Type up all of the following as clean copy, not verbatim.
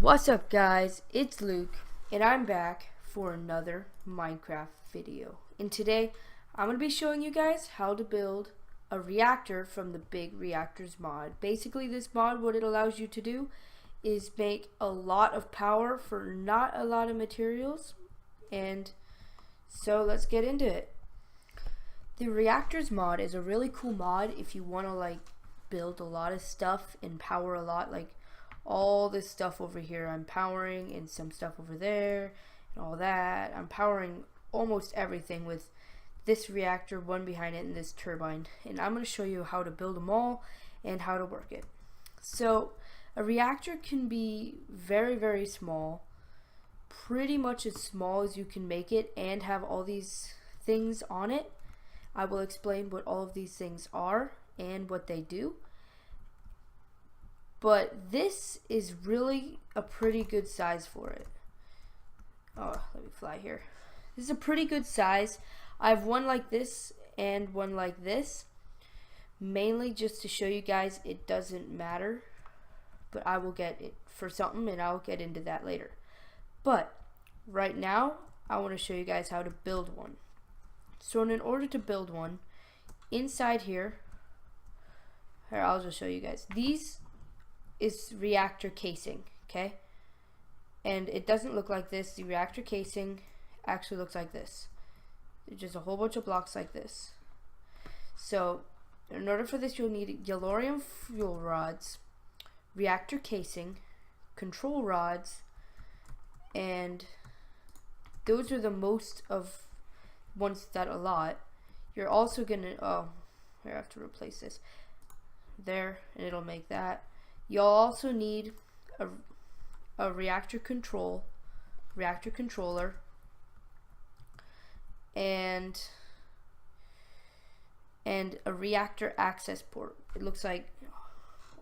What's up guys, it's Luke and I'm back for another Minecraft video. And today I'm going to be showing you guys how to build a reactor from the Big Reactors mod. Basically this mod, what it allows you to do is make a lot of power for not a lot of materials. And so let's get into it. The Reactors mod is a really cool mod if you want to build a lot of stuff and power a lot, all this stuff over here I'm powering, and some stuff over there and all that. I'm powering almost everything with this reactor, one behind it, and this turbine, and I'm going to show you how to build them all and how to work it. So a reactor can be very small, pretty much as small as you can make it, and have all these things on it. I will explain what all of these things are and what they do. But this is really a pretty good size for it. Oh, let me fly here. This is a pretty good size. I have one like this and one like this, mainly just to show you guys it doesn't matter, but I will get it for something and I'll get into that later. But right now I want to show you guys how to build one. So in order to build one, inside here I'll just show you guys. These is reactor casing, okay? And it doesn't look like this. The reactor casing actually looks like this. It's just a whole bunch of blocks like this. So in order for this, you'll need galorium fuel rods, reactor casing, control rods, and those are the most of ones that a lot. You're also gonna, I have to replace this there, and it'll make that. You'll also need a reactor controller, and a reactor access port. It looks like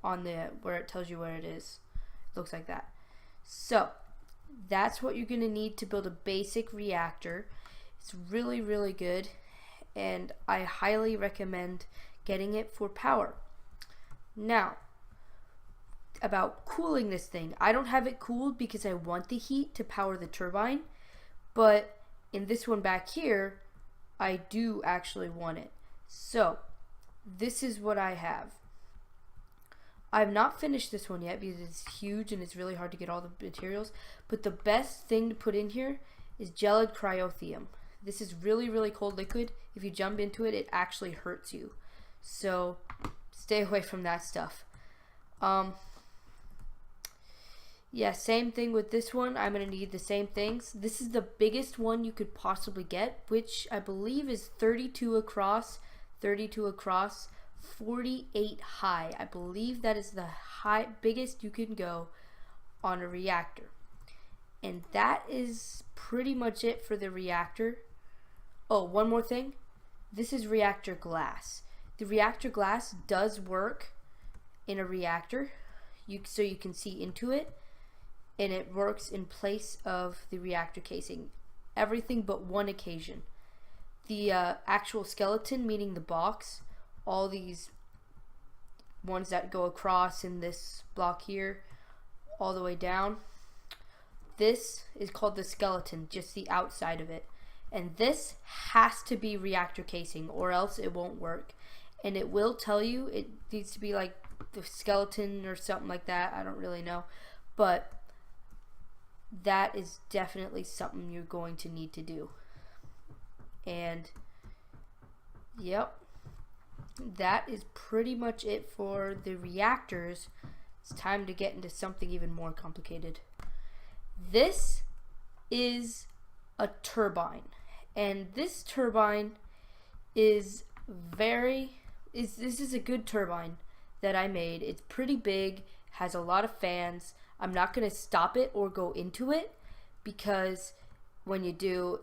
on the where it tells you where it is. It looks like that. So that's what you're gonna need to build a basic reactor. It's really good, and I highly recommend getting it for power. Now, about cooling this thing, I don't have it cooled because I want the heat to power the turbine, but in this one back here I do actually want it. So this is what I have. I've not finished this one yet because it's huge and it's really hard to get all the materials, but the best thing to put in here is gelid cryotheum. This is really cold liquid. If you jump into it, it actually hurts you, so stay away from that stuff. Yeah, same thing with this one. I'm going to need the same things. This is the biggest one you could possibly get, which I believe is 32 across, 48 high. I believe that is the biggest you can go on a reactor. And that is pretty much it for the reactor. Oh, one more thing. This is reactor glass. The reactor glass does work in a reactor, so you can see into it. And it works in place of the reactor casing. Everything but one occasion. The actual skeleton, meaning the box, all these ones that go across in this block here, all the way down, this is called the skeleton, just the outside of it. And this has to be reactor casing or else it won't work. And it will tell you it needs to be like the skeleton or something like that. I don't really know. But that is definitely something you're going to need to do. And yep, that is pretty much it for the reactors. It's time to get into something even more complicated. This is a turbine, and this turbine is this is a good turbine that I made. It's pretty big, has a lot of fans. I'm not going to stop it or go into it because when you do,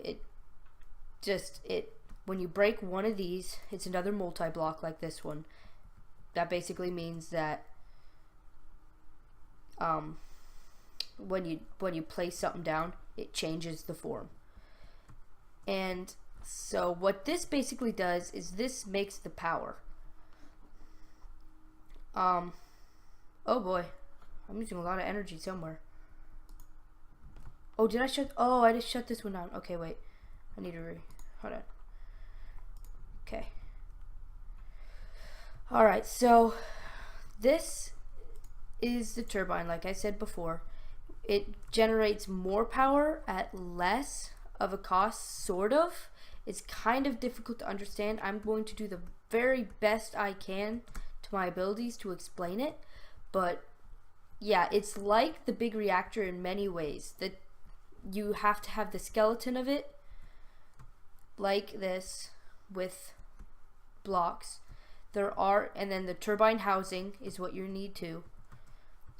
when you break one of these, it's another multi-block like this one. That basically means that when you place something down, it changes the form. And so what this basically does is this makes the power. Oh boy, I'm using a lot of energy somewhere. Oh, did I shut? Oh, I just shut this one down. Okay, wait. I need to hold on. Okay. Alright, so this is the turbine, like I said before. It generates more power at less of a cost, sort of. It's kind of difficult to understand. I'm going to do the very best I can to my abilities to explain it. But yeah, it's like the big reactor in many ways. That you have to have the skeleton of it like this with blocks. And then the turbine housing is what you need to.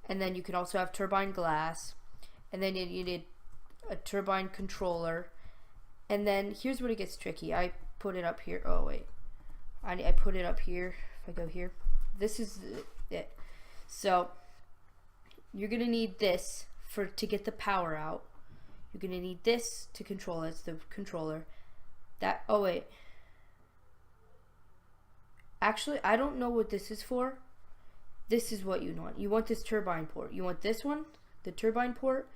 And then you can also have turbine glass. And then you need a turbine controller. And then here's where it gets tricky. I put it up here. Oh, wait. I put it up here. If I go here. This is it. So, you're going to need this to get the power out. You're going to need this to control it. It's the controller. Oh, wait. Actually, I don't know what this is for. This is what you want. You want this turbine port. You want this one, the turbine port.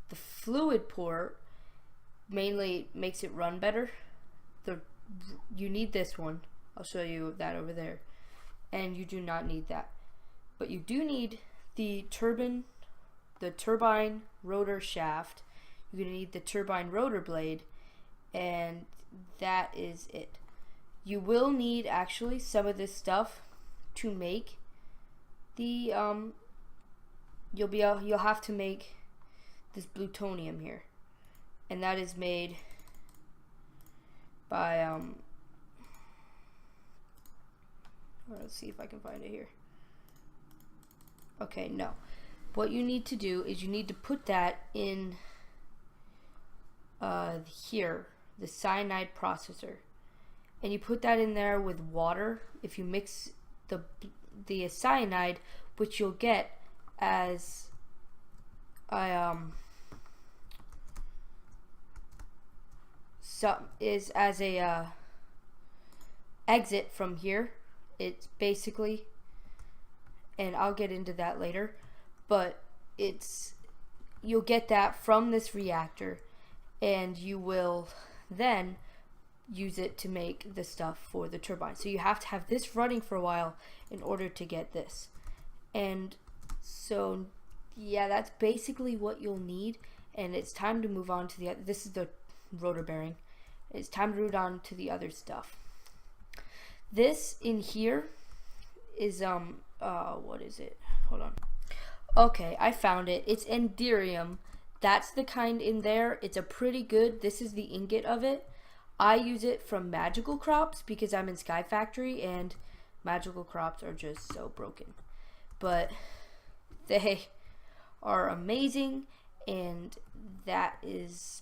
The fluid port mainly makes it run better. You need this one. I'll show you that over there. And you do not need that. But you do need the turbine rotor shaft. You're going to need the turbine rotor blade. And that is it. You will need actually some of this stuff to make the you'll have to make this plutonium here, and that is made by let's see if I can find it here. Okay, no. What you need to do is you need to put that in here, the cyanide processor. And you put that in there with water. If you mix the cyanide, which you'll get as exit from here. It's basically, and I'll get into that later, but you'll get that from this reactor, and you will then use it to make the stuff for the turbine. So you have to have this running for a while in order to get this. And so yeah, that's basically what you'll need. And it's time to move on to the other. This is the rotor bearing. It's time to move on to the other stuff. This in here is what is it? Hold on. Okay, I found it. It's enderium. That's the kind in there. It's a pretty good. This is the ingot of it. I use it from magical crops because I'm in Skyfactory and magical crops are just so broken. But they are amazing, and that is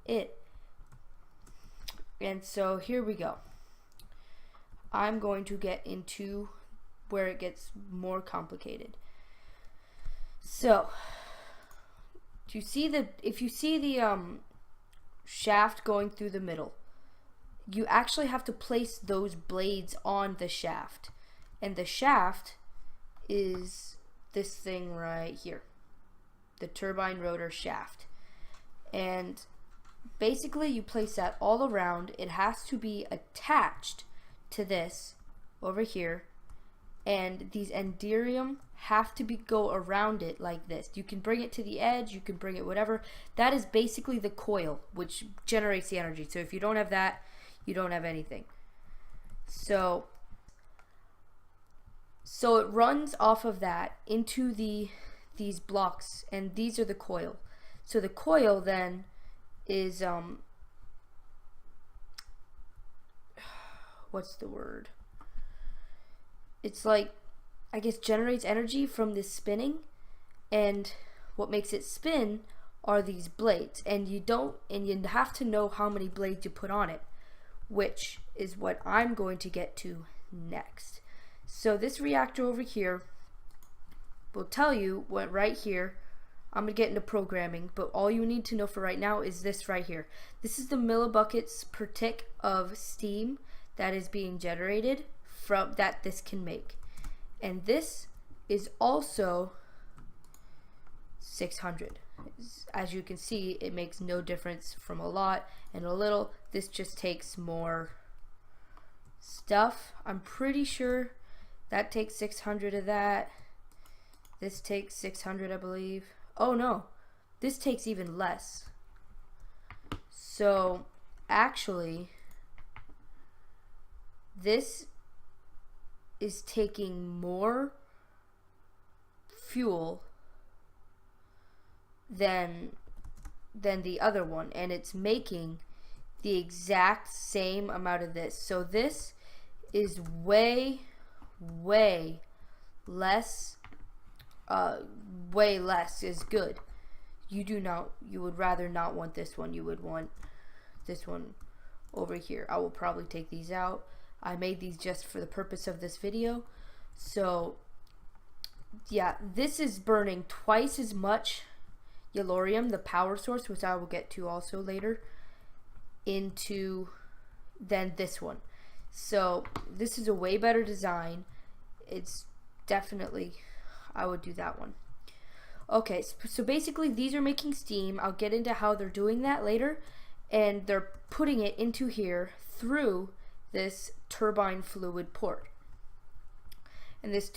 it. And so here we go. I'm going to get into where it gets more complicated. So, if you see the shaft going through the middle, you actually have to place those blades on the shaft. And the shaft is this thing right here, the turbine rotor shaft. And basically you place that all around. It has to be attached to this over here, and these enderium have to go around it like this. You can bring it to the edge, you can bring it whatever. That is basically the coil which generates the energy. So if you don't have that, you don't have anything. So it runs off of that into these blocks, and these are the coil. So the coil then is what's the word? It's like, I guess, generates energy from this spinning, and what makes it spin are these blades, and you have to know how many blades you put on it, which is what I'm going to get to next. So this reactor over here will tell you what right here. I'm going to get into programming, but all you need to know for right now is this right here. This is the millibuckets per tick of steam that is being generated from that this can make. And this is also 600. As you can see, it makes no difference from a lot and a little. This just takes more stuff. I'm pretty sure that takes 600 of that. This takes 600, I believe. Oh no, this takes even less. So actually, this is taking more fuel than the other one, and it's making the exact same amount of this. So this is way less. Way less is good. You would rather not want this one. You would want this one over here. I will probably take these out. I made these just for the purpose of this video. So yeah, this is burning twice as much yellorium, the power source, which I will get to also later, than this one. So this is a way better design. It's definitely, I would do that one. Okay, so basically these are making steam. I'll get into how they're doing that later, and they're putting it into here through this turbine fluid port. And this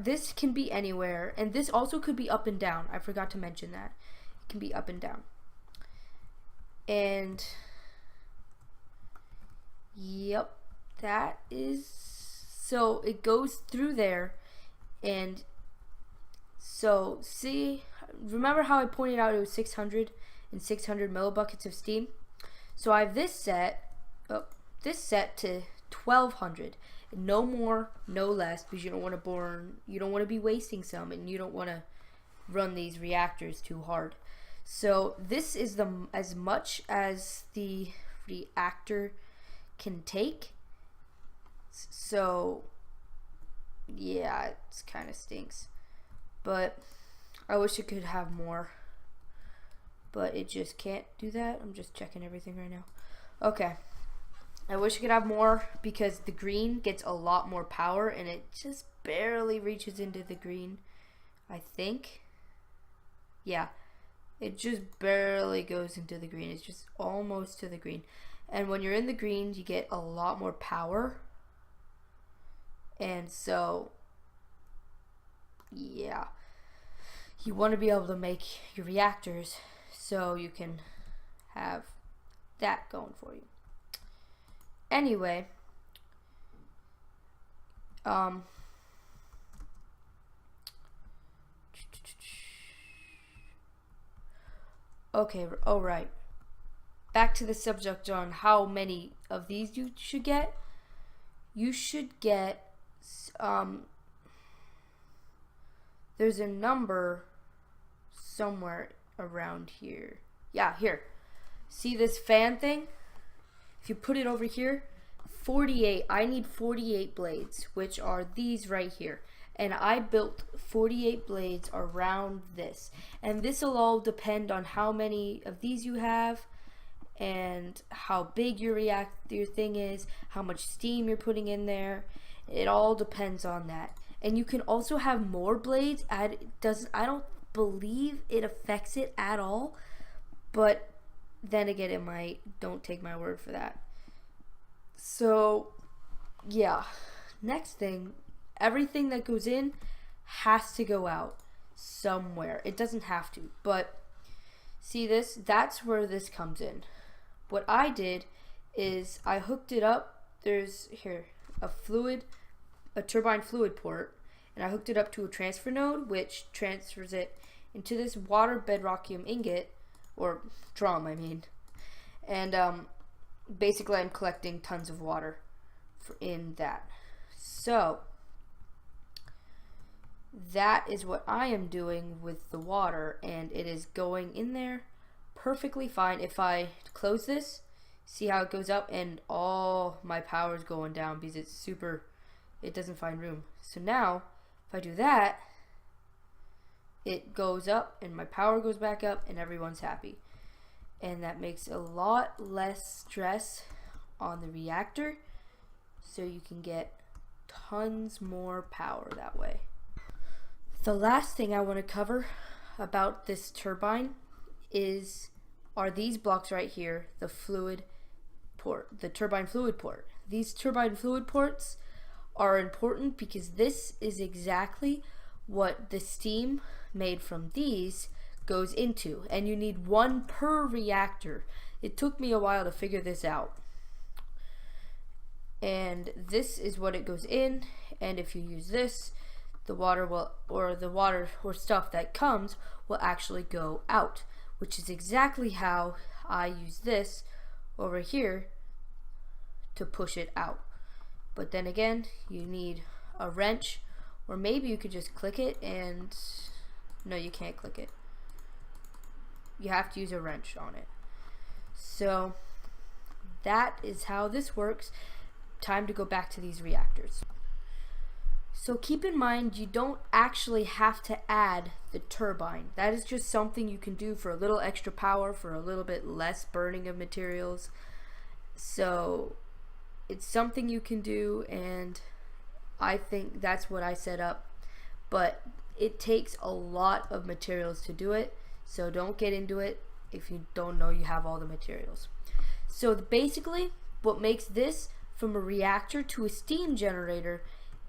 this can be anywhere, and this also could be up and down. I forgot to mention that. It can be up and down. And yep, that is, so it goes through there. And so see, remember how I pointed out it was 600 and 600 millibuckets of steam? So I have this set to 1200. No more, no less, because you don't want to be wasting some, and you don't want to run these reactors too hard. So this is as much as the reactor can take. So yeah, it kind of stinks, but I wish it could have more, but it just can't do that. I'm just checking everything right now. Okay, I wish it could have more, because the green gets a lot more power, and it just barely reaches into the green, I think. Yeah, it just barely goes into the green. It's just almost to the green. And when you're in the green, you get a lot more power. And so, yeah, you want to be able to make your reactors so you can have that going for you. Anyway, okay, all right. Back to the subject on how many of these you should get. You should get, there's a number somewhere around here. Yeah, here. See this fan thing? If you put it over here, 48, I need 48 blades, which are these right here. And I built 48 blades around this. And this will all depend on how many of these you have, and how big your reactor thing is, how much steam you're putting in there. It all depends on that. And you can also have more blades. I don't believe it affects it at all, but then again, it might. Don't take my word for that. So yeah, next thing, everything that goes in has to go out somewhere. It doesn't have to, but see this? That's where this comes in. What I did is I hooked it up. There's here a turbine fluid port, and I hooked it up to a transfer node, which transfers it into this water bedrockium ingot, or drum, I mean. And basically I'm collecting tons of water in that. So that is what I am doing with the water, and it is going in there perfectly fine. If I close this, see how it goes up, and all my power is going down because it doesn't find room. So now if I do that, it goes up and my power goes back up, and everyone's happy. And that makes a lot less stress on the reactor, so you can get tons more power that way. The last thing I want to cover about this turbine are these blocks right here, the fluid port, the turbine fluid port. These turbine fluid ports are important because this is exactly what the steam made from these goes into, and you need one per reactor. It took me a while to figure this out. And this is what it goes in, and if you use this, the water or stuff that comes will actually go out, which is exactly how I use this over here to push it out. But then again, you need a wrench, or maybe you could just click it, and no, you can't click it. You have to use a wrench on it. So that is how this works. Time to go back to these reactors. So keep in mind, you don't actually have to add the turbine. That is just something you can do for a little extra power, for a little bit less burning of materials. So it's something you can do, and I think that's what I set up. But it takes a lot of materials to do it, so don't get into it if you don't know you have all the materials. So basically, what makes this from a reactor to a steam generator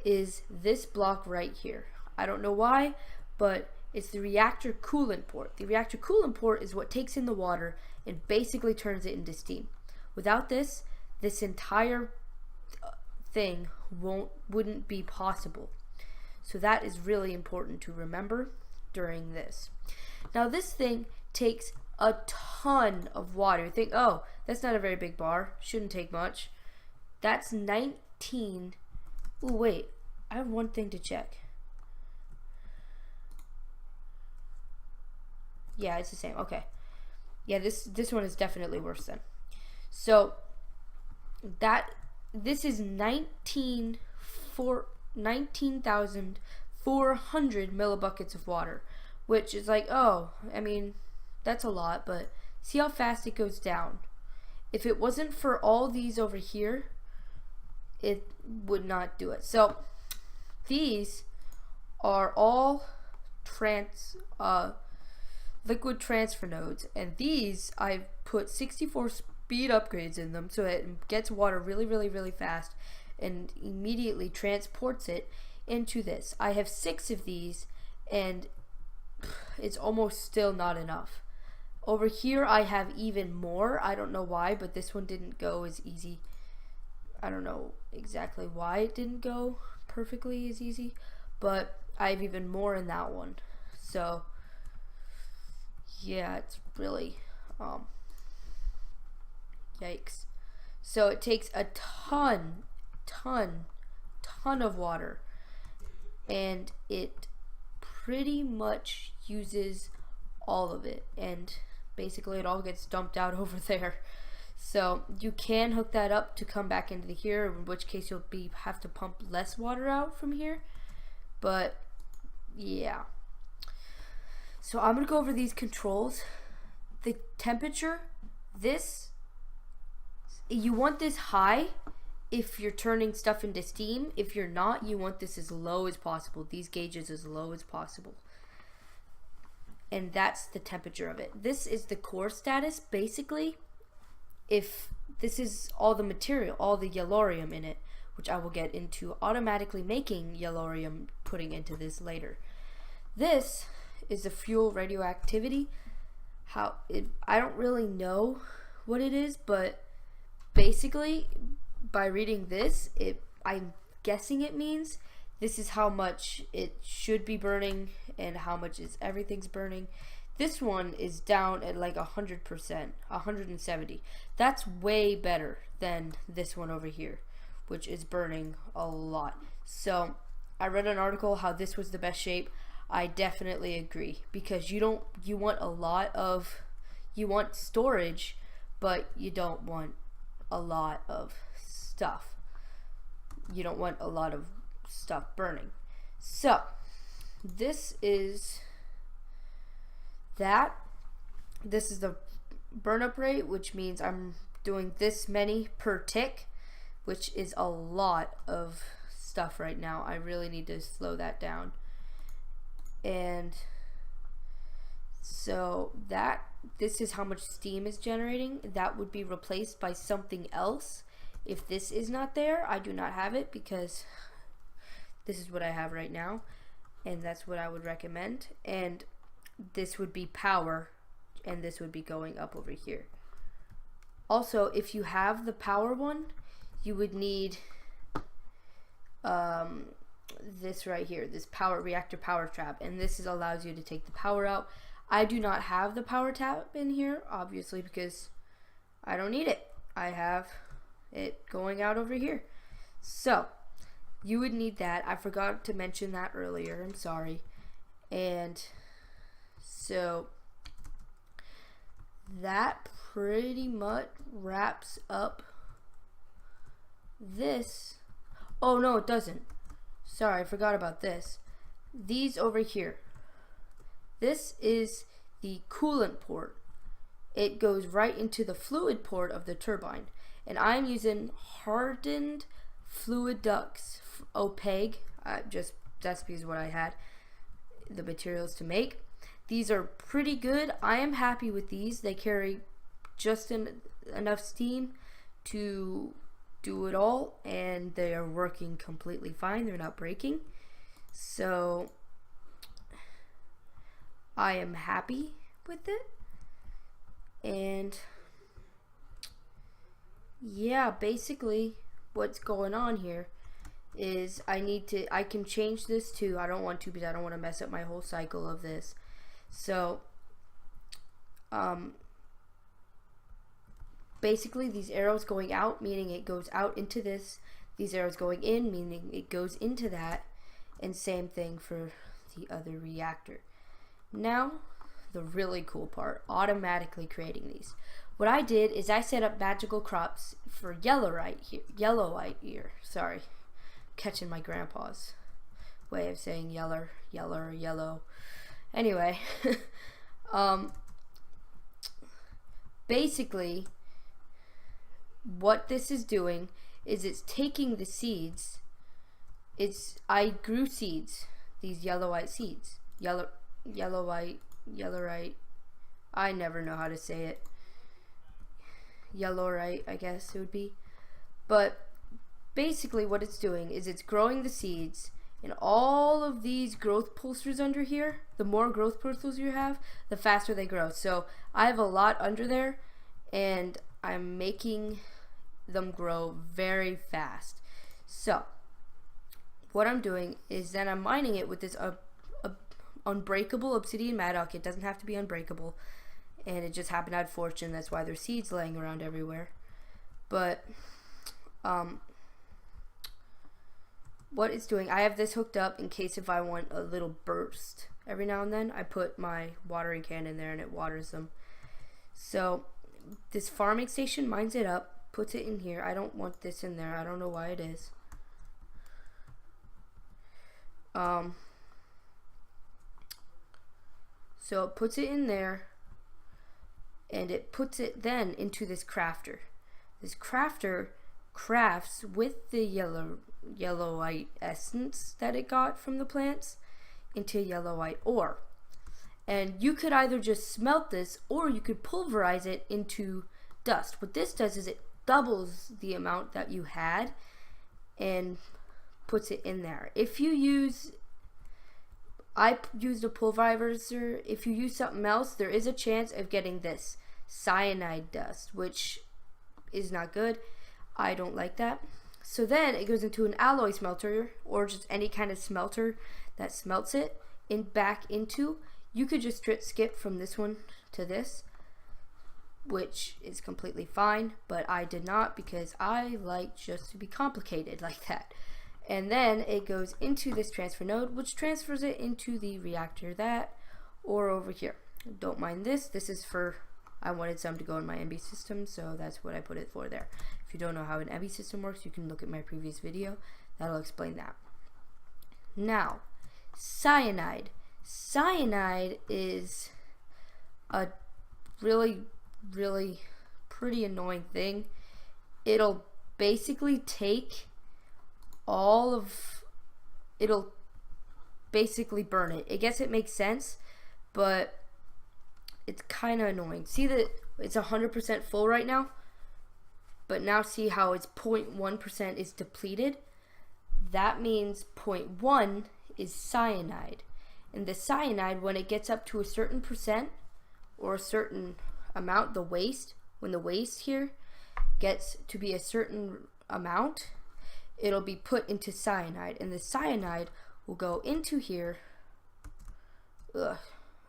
is this block right here. I don't know why, but it's the reactor coolant port. The reactor coolant port is what takes in the water and basically turns it into steam. Without this, this entire thing wouldn't be possible. So that is really important to remember during this. Now this thing takes a ton of water. You think, oh, that's not a very big bar, shouldn't take much. That's 19. Oh wait, I have one thing to check. Yeah, it's the same. Okay. Yeah, this one is definitely worse then. So this is 19,400 millibuckets of water, which is like, oh, I mean, that's a lot, but see how fast it goes down. If it wasn't for all these over here, it would not do it. So these are all liquid transfer nodes, and these I've put 64 speed upgrades in them, so it gets water really, really, really fast and immediately transports it into this. I have 6 of these, and it's almost still not enough. Over here I have even more. I don't know why, but this one didn't go as easy. I don't know exactly why it didn't go perfectly as easy, but I have even more in that one. So yeah, it's really yikes. So it takes a ton of water, and it pretty much uses all of it, and basically it all gets dumped out over there. So you can hook that up to come back into here, in which case you'll have to pump less water out from here. But yeah. So I'm gonna go over these controls. The temperature, you want this high if you're turning stuff into steam. If you're not, you want this as low as possible. These gauges as low as possible. And that's the temperature of it. This is the core status, basically. If this is all the material, all the yellorium in it, which I will get into automatically making yellorium, putting into this later. This is the fuel radioactivity. I don't really know what it is, but basically by reading this, I'm guessing it means this is how much it should be burning and how much everything's burning. This one is down at like 100%, 170. That's way better than this one over here, which is burning a lot. So I read an article how this was the best shape. I definitely agree, because you want storage, but you don't want a lot of stuff. You don't want a lot of stuff burning. So this is that. This is the burn up rate, which means I'm doing this many per tick, which is a lot of stuff right now. I really need to slow that down. And So this is how much steam is generating. That would be replaced by something else. If this is not there, I do not have it because this is what I have right now, and that's what I would recommend. And this would be power, and this would be going up over here. Also, if you have the power one, you would need this right here, this reactor power trap, and this allows you to take the power out. I do not have the power tap in here, obviously, because I don't need it. I have it going out over here. So you would need that. I forgot to mention that earlier. I'm sorry. And so that pretty much wraps up this. Oh no, it doesn't. Sorry, I forgot about this. These over here. This is the coolant port. It goes right into the fluid port of the turbine. And I'm using hardened fluid ducts, opaque. That's because what I had the materials to make. These are pretty good. I am happy with these. They carry just enough steam to do it all, and they are working completely fine. They're not breaking. So I am happy with it. And yeah, basically what's going on here is I can change this to, I don't want to because I don't want to mess up my whole cycle of this. So basically these arrows going out, meaning it goes out into this. These arrows going in, meaning it goes into that. And same thing for the other reactor. Now, the really cool part, automatically creating these. What I did is I set up magical crops for yellowite here. Sorry, catching my grandpa's way of saying yellow. Anyway, basically, what this is doing is it's taking the seeds. I grew seeds, these yellowite seeds, yellowite. I never know how to say it. Yellowite, I guess it would be. But basically what it's doing is it's growing the seeds, and all of these growth pulsers under here, the more growth pulsers you have, the faster they grow. So I have a lot under there, and I'm making them grow very fast. So what I'm doing is then I'm mining it with this unbreakable obsidian Madoc. It doesn't have to be unbreakable, and it just happened I had fortune. That's why there's seeds laying around everywhere. But what it's doing, I have this hooked up in case if I want a little burst every now and then. I put my watering can in there and it waters them. So this farming station mines it up, puts it in here. I don't want this in there. I don't know why it is. So it puts it in there, and it puts it then into this crafter. This crafter crafts with the yellowite essence that it got from the plants into yellowite ore. And you could either just smelt this, or you could pulverize it into dust. What this does is it doubles the amount that you had and puts it in there. I used a pulverizer. If you use something else, there is a chance of getting this cyanide dust, which is not good. I don't like that. So then it goes into an alloy smelter, or just any kind of smelter that smelts it back into. You could just skip from this one to this, which is completely fine, but I did not because I like just to be complicated like that. And then it goes into this transfer node, which transfers it into the reactor or over here. Don't mind this. This is for, I wanted some to go in my MB system, so that's what I put it for there. If you don't know how an MB system works, you can look at my previous video. That'll explain that. Now, cyanide. Cyanide is a really, really pretty annoying thing. It'll basically take it'll basically burn it. I guess it makes sense, but it's kind of annoying. See that it's 100% full right now, but now see how it's 0.1% is depleted. That means 0.1 is cyanide, and the cyanide, when it gets up to a certain percent or a certain amount, the waste, when the waste here gets to be a certain amount, it'll be put into cyanide, and the cyanide will go into here. Ugh,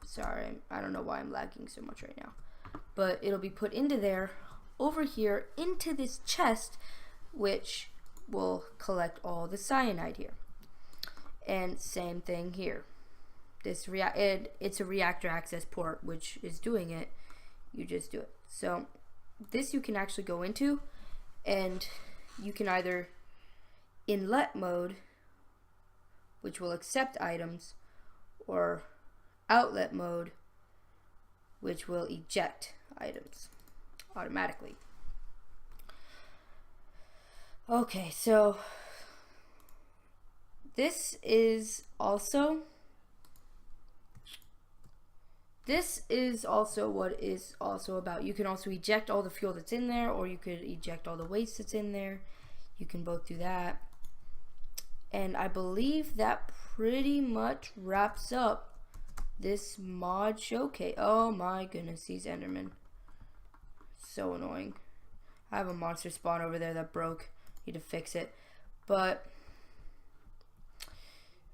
sorry, I don't know why I'm lagging so much right now, but it'll be put into there, over here into this chest, which will collect all the cyanide here. And same thing here. This it's a reactor access port which is doing it. You just do it. So this you can actually go into, and you can either inlet mode, which will accept items, or outlet mode, which will eject items automatically. Okay, so this is also what is also about. You can also eject all the fuel that's in there, or you could eject all the waste that's in there. You can both do that. And I believe that pretty much wraps up this mod showcase. Oh my goodness, these Endermen. So annoying. I have a monster spawn over there that broke. Need to fix it. But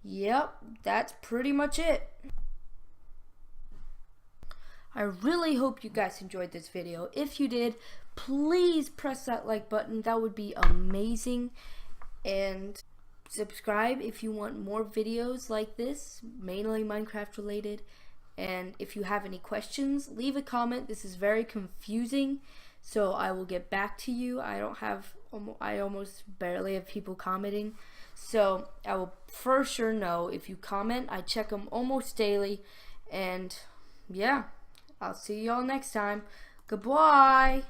yep, that's pretty much it. I really hope you guys enjoyed this video. If you did, please press that like button. That would be amazing. And subscribe if you want more videos like this, mainly Minecraft related. And if you have any questions, leave a comment. This is very confusing, so I will get back to you. I almost barely have people commenting, so I will for sure know if you comment. I check them almost daily. And yeah, I'll see y'all next time. Goodbye.